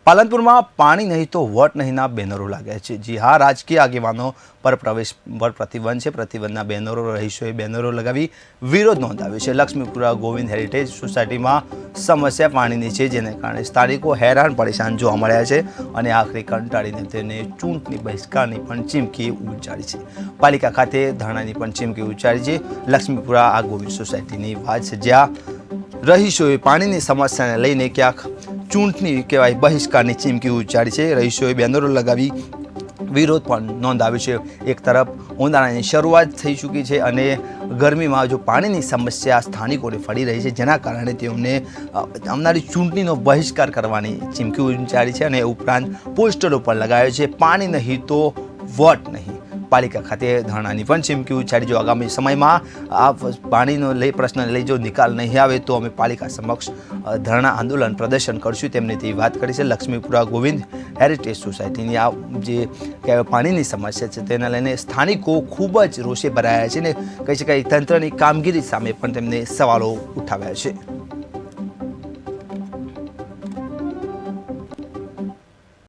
પાલનપુરમાં પાણી નહીં તો વોટ નહીંના બેનરો લાગ્યા છે। જી હા, રાજકીય આગેવાનો પર પ્રવેશ પર પ્રતિબંધ છે। પ્રતિબંધના બેનરો રહીશોએ બેનરો લગાવી વિરોધ નોંધાવ્યો છે। લક્ષ્મીપુરા ગોવિંદ હેરિટેજ સોસાયટીમાં સમસ્યા પાણીની છે, જેને કારણે સ્થાનિકો હેરાન પરેશાન જોવા મળ્યા છે અને આખરે કંટાળીને તેને ચૂંટણી બહિષ્કારની પણ ચીમકી ઉચ્ચારી છે। પાલિકા ખાતે ધરણાની પણ ચીમકી ઉચ્ચારી છે। લક્ષ્મીપુરા આ ગોવિંદ સોસાયટીની વાત છે, જ્યાં રહીશોએ પાણીની સમસ્યાને લઈને ક્યાંક ચૂંટણી કહેવાય બહિષ્કારની ચીમકી ઉચ્ચારી છે। રહીશોએ બેનરો લગાવી વિરોધ પણ નોંધાવ્યો છે। એક તરફ ઉનાળાની શરૂઆત થઈ ચૂકી છે અને ગરમીમાં જો પાણીની સમસ્યા સ્થાનિકોને ફળી રહી છે, જેના કારણે તેમને આવનારી ચૂંટણીનો બહિષ્કાર કરવાની ચીમકી ઉચ્ચારી છે અને ઉપરાંત પોસ્ટરો પણ લગાવ્યો છે, પાણી નહીં તો વોટ નહીં। પાલિકા ખાતે ધરણાની પણ ચીમકી ઉચ્ચારી, જો આગામી સમયમાં આ પાણીનો પ્રશ્નને લઈ જો નિકાલ નહીં આવે તો અમે પાલિકા સમક્ષ ધરણા આંદોલન પ્રદર્શન કરશું, તેમણે તેવી વાત કરી છે। લક્ષ્મીપુરા ગોવિંદ હેરિટેજ સોસાયટીની આ જે કહેવાય પાણીની સમસ્યા છે, તેને લઈને સ્થાનિકો ખૂબ જ રોષે ભરાયા છે ને કહી શકાય તંત્રની કામગીરી સામે પણ તેમને સવાલો ઉઠાવ્યા છે।